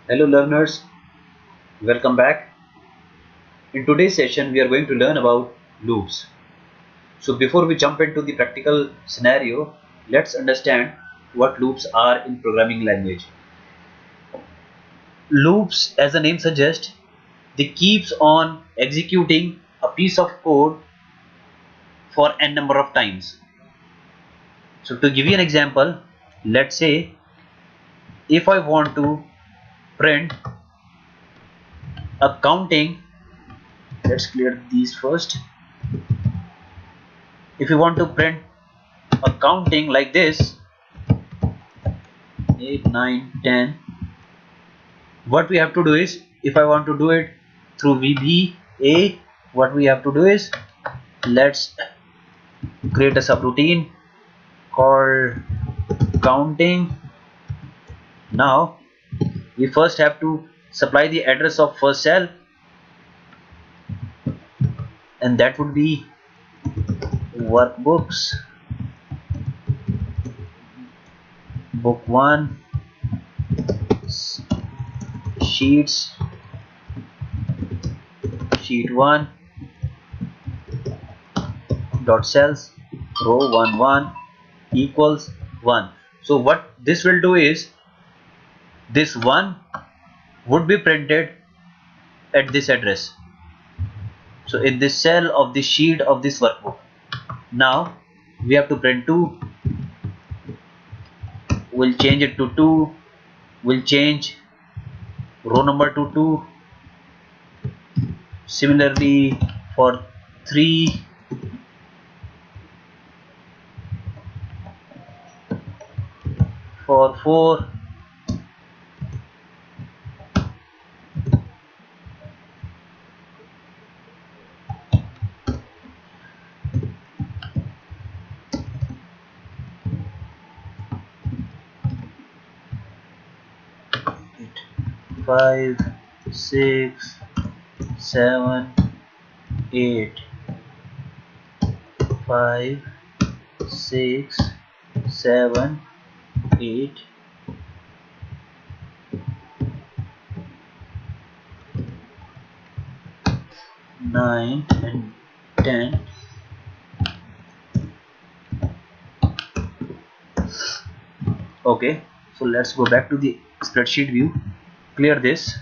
Hello learners, welcome back. In today's session we are going to learn about loops. So before we jump into the practical scenario, let's understand what loops are in programming language. Loops, as the name suggests, they keeps on executing a piece of code for n number of times. So to give you an example, let's say if I want to print a counting, let's clear these first. If you want to print a counting like this 8 9 10, what we have to do is, if I want to do it through VBA, what we have to do is, let's create a subroutine called counting. Now we first have to supply the address of first cell, and that would be workbooks, book 1, sheets, sheet 1 dot cells, row 1 1 equals 1. So what this will do is, this 1 would be printed at this address, so in this cell of the sheet of this workbook. Now we have to print 2, we'll change it to 2, we'll change row number to 2, similarly for 3, for 4, five, 6, 7, 8, 5, 6, 7, 8, 9 and 10. Okay, so let's go back to the spreadsheet view, clear this.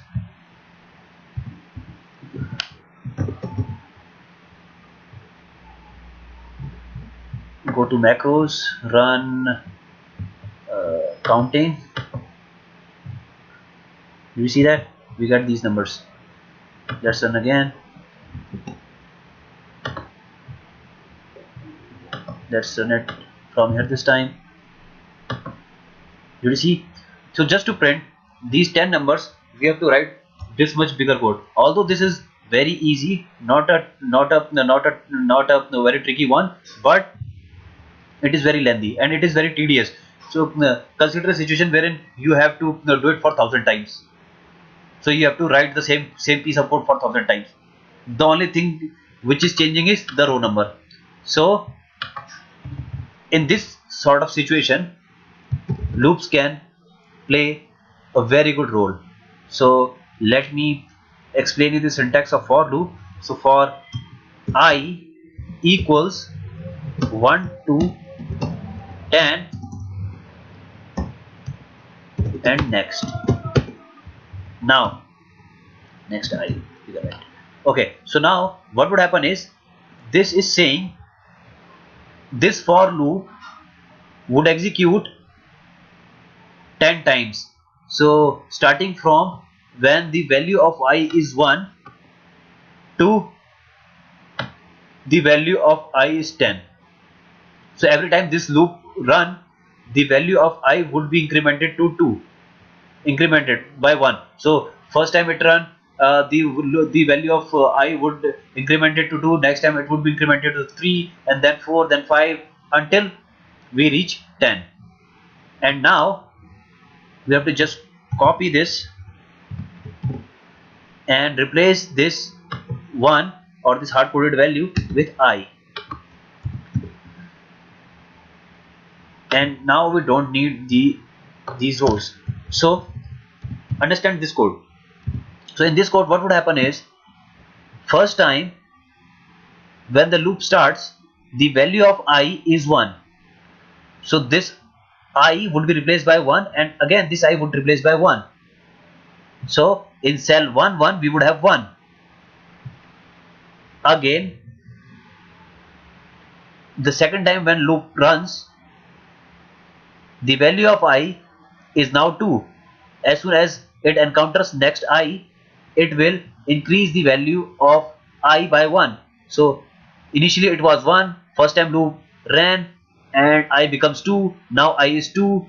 Go to macros, run counting. Do you see that we got these numbers? Let's run again. Let's run it from here this time. Do you see? So just to print these 10 numbers, we have to write this much bigger code. Although this is very easy, not a very tricky one, but it is very lengthy and it is very tedious. So consider a situation wherein you have to do it for 1,000 times. So you have to write the same piece of code for 1,000 times. The only thing which is changing is the row number. So in this sort of situation, loops can play a very good role. So let me explain you the syntax of for loop. So for I equals 1 to 10 and next. Now next I figure it. Okay, so now what would happen is, this is saying this for loop would execute 10 times. So starting from when the value of I is 1 to the value of I is 10. So every time this loop run, the value of I would be incremented to 2, incremented by 1. So first time it run, the value of I would incremented to 2, next time it would be incremented to 3, and then 4, then 5, until we reach 10. And now we have to just copy this and replace this 1 or this hard coded value with I. And now we don't need these rows. So understand this code. So in this code, what would happen is, first time when the loop starts, the value of I is 1. So this I would be replaced by 1, and again this I would be replaced by 1. So in cell 1 1 we would have 1. Again, the second time when loop runs, the value of I is now 2. As soon as it encounters next I, it will increase the value of I by 1. So initially it was 1, first time loop ran and I becomes 2, now I is 2,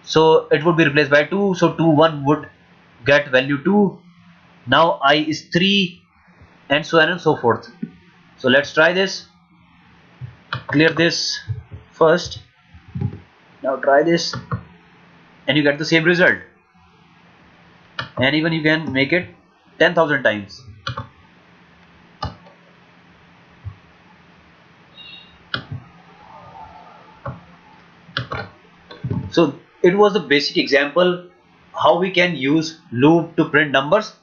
so it would be replaced by 2, so 2 1 would get value 2, now I is 3, and so on and so forth. So let's try this. Clear this first. Now try this and you get the same result, and even you can make it 10,000 times. So it was a basic example how we can use loop to print numbers,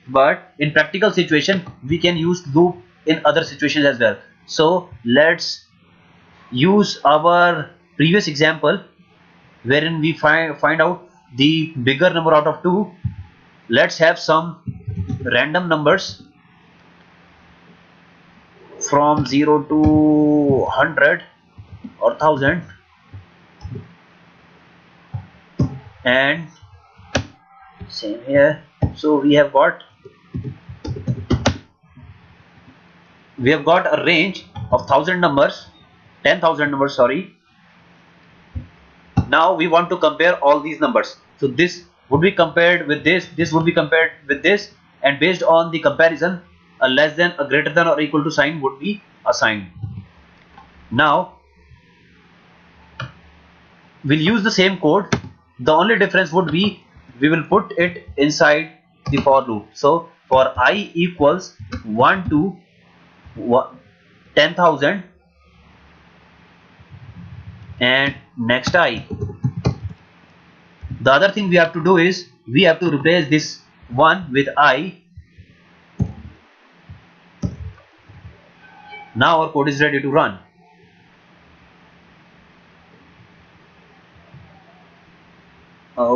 but in practical situation we can use loop in other situations as well. So let's use our previous example wherein we find out the bigger number out of 2. Let's have some random numbers from 0 to 100 or 1000, and same here. So we have got a range of 1000 numbers, 10,000 numbers, sorry. Now we want to compare all these numbers. So this would be compared with this would be compared with this, and based on the comparison, a less than, a greater than or equal to sign would be assigned. Now we'll use the same code. The only difference would be we will put it inside the for loop. So for I equals 1 to 10,000 and next I. The other thing we have to do is we have to replace this 1 with I. Now our code is ready to run.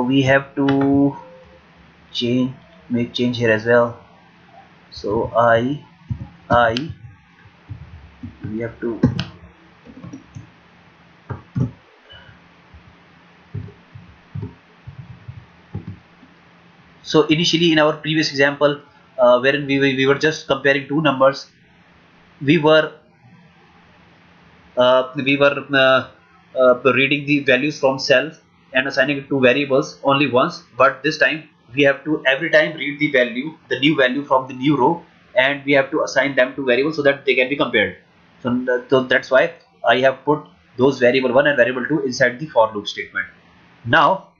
We have to make change here as well. So I we have to so initially in our previous example wherein we were just comparing two numbers, we were reading the values from cells and assigning it to variables only once, but this time we have to every time read the new value from the new row, and we have to assign them to variables so that they can be compared. So that's why I have put those variable 1 and variable 2 inside the for loop statement. Now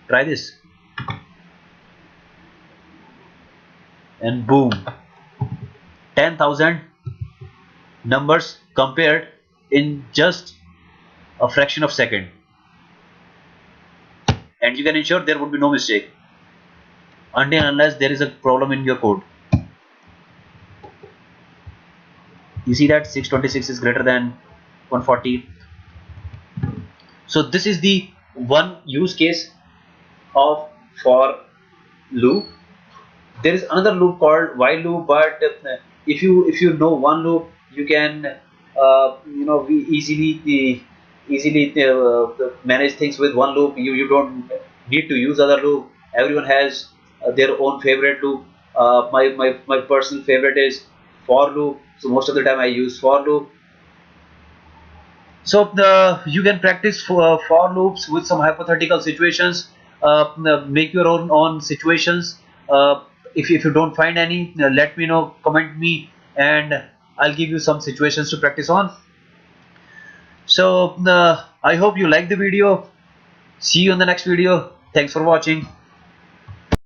try this, and boom, 10,000 numbers compared in just a fraction of second, and you can ensure there would be no mistake until unless there is a problem in your code. You see that 626 is greater than 140. So this is the one use case of for loop. There is another loop called while loop, but if you know one loop, you can we easily manage things with one loop. You don't need to use other loop. Everyone has their own favorite loop. My personal favorite is for loop, so most of the time I use for loop. So you can practice for loops with some hypothetical situations. Make your own situations. If you don't find any, let me know, comment me, and I'll give you some situations to practice on. So I hope you like the video. See you in the next video. Thanks for watching.